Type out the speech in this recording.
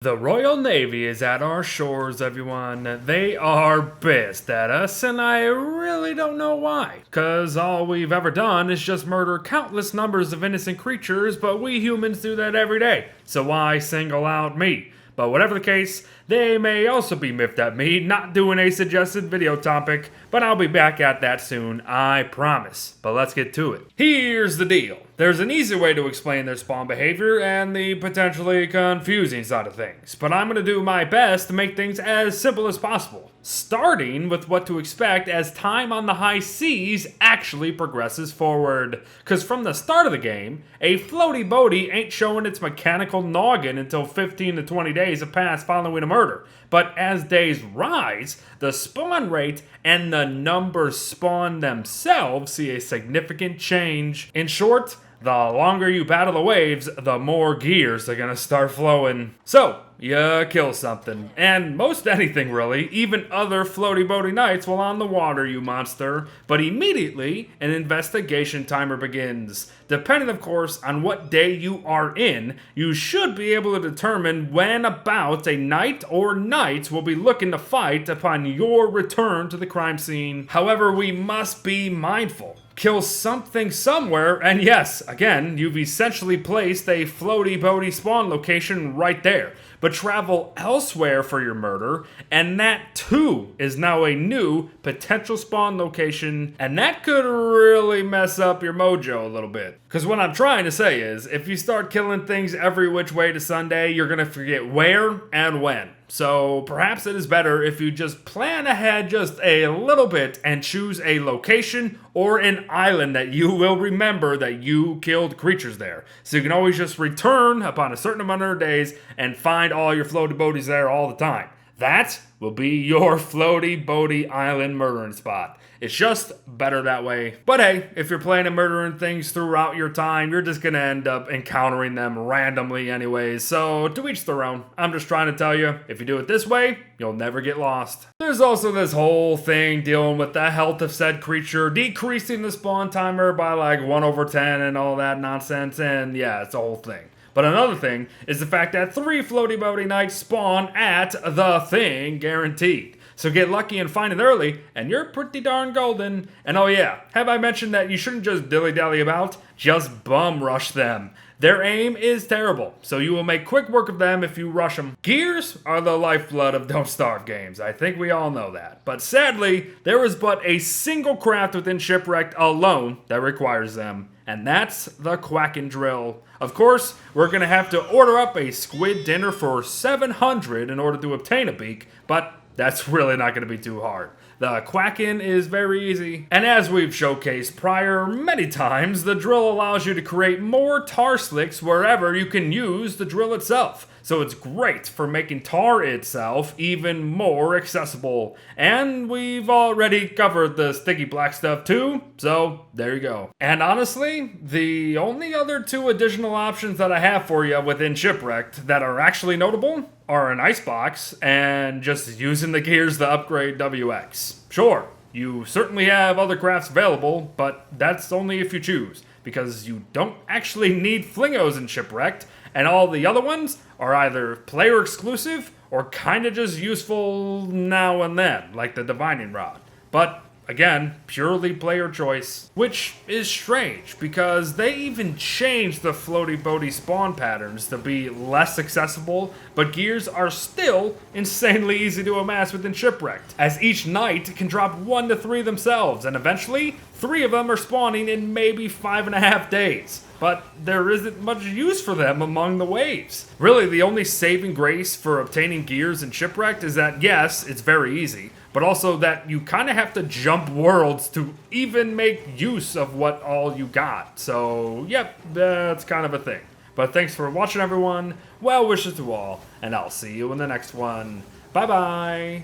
The Royal Navy is at our shores, everyone. They are pissed at us, and I really don't know why. Cause all we've ever done is just murder countless numbers of innocent creatures, but we humans do that every day. So why single out me? But whatever the case, they may also be miffed at me not doing a suggested video topic, but I'll be back at that soon, I promise. But let's get to it. Here's the deal. There's an easy way to explain their spawn behavior and the potentially confusing side of things, but I'm going to do my best to make things as simple as possible, starting with what to expect as time on the high seas actually progresses forward. Because from the start of the game, a floaty boaty ain't showing its mechanical noggin until 15 to 20 days have passed following a murder. But as days rise, the spawn rate and the numbers spawned themselves see a significant change. In short, the longer you battle the waves, the more gears are gonna start flowing. So, you kill something, and most anything really, even other floaty boaty nights while on the water, you monster. But immediately, an investigation timer begins. Depending, of course, on what day you are in, you should be able to determine when about a night or nights will be looking to fight upon your return to the crime scene. However, we must be mindful. Kill something somewhere, and yes, again, you've essentially placed a floaty boaty spawn location right there. But travel elsewhere for your murder, and that too is now a new potential spawn location, and that could really mess up your mojo a little bit. Because what I'm trying to say is, if you start killing things every which way to Sunday, you're gonna forget where and when. So perhaps it is better if you just plan ahead just a little bit and choose a location or an island that you will remember that you killed creatures there. So you can always just return upon a certain amount of days and find all your floaty boaties there all the time. That will be your floaty boaty island murdering spot. It's just better that way. But hey, if you're planning murdering things throughout your time, you're just gonna end up encountering them randomly anyways. So to each their own. I'm just trying to tell you, if you do it this way, you'll never get lost. There's also this whole thing dealing with the health of said creature, decreasing the spawn timer by like 1/10 and all that nonsense. And yeah, it's a whole thing. But another thing is the fact that 3 floaty boaty nights spawn at the thing guaranteed. So get lucky and find it early, and you're pretty darn golden. And oh yeah, have I mentioned that you shouldn't just dilly-dally about? Just bum rush them. Their aim is terrible, so you will make quick work of them if you rush them. Gears are the lifeblood of Don't Starve games. I think we all know that. But sadly, there is but a single craft within Shipwrecked alone that requires them. And that's the Quackin' Drill. Of course, we're going to have to order up a squid dinner for 700 in order to obtain a beak, but that's really not going to be too hard. The quacking is very easy. And as we've showcased prior many times, the drill allows you to create more tar slicks wherever you can use the drill itself. So it's great for making tar itself even more accessible. And we've already covered the sticky black stuff too, so there you go. And honestly, the only other 2 additional options that I have for you within Shipwrecked that are actually notable are an icebox and just using the gears to upgrade WX. Sure, you certainly have other crafts available, but that's only if you choose, because you don't actually need flingos in Shipwrecked, and all the other ones are either player exclusive or kinda just useful now and then, like the divining rod. But again, purely player choice, which is strange because they even changed the floaty boaty spawn patterns to be less accessible, but gears are still insanely easy to amass within Shipwrecked, as each night can drop 1 to 3 themselves, and eventually 3 of them are spawning in maybe 5.5 days. But there isn't much use for them among the waves. Really, the only saving grace for obtaining gears in Shipwrecked is that, yes, it's very easy, but also that you kind of have to jump worlds to even make use of what all you got. So, yep, that's kind of a thing. But thanks for watching, everyone. Well wishes to all, and I'll see you in the next one. Bye-bye.